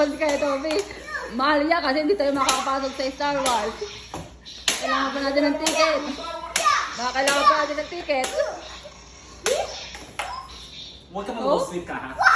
pa si Kaya Toby. Mahal yan kasi hindi tayo makakapasok sa Star Wars. Kailangan pa natin ng ticket. Baka kailangan pa natin ng ticket. Huwag ka mag-sleep ka ha.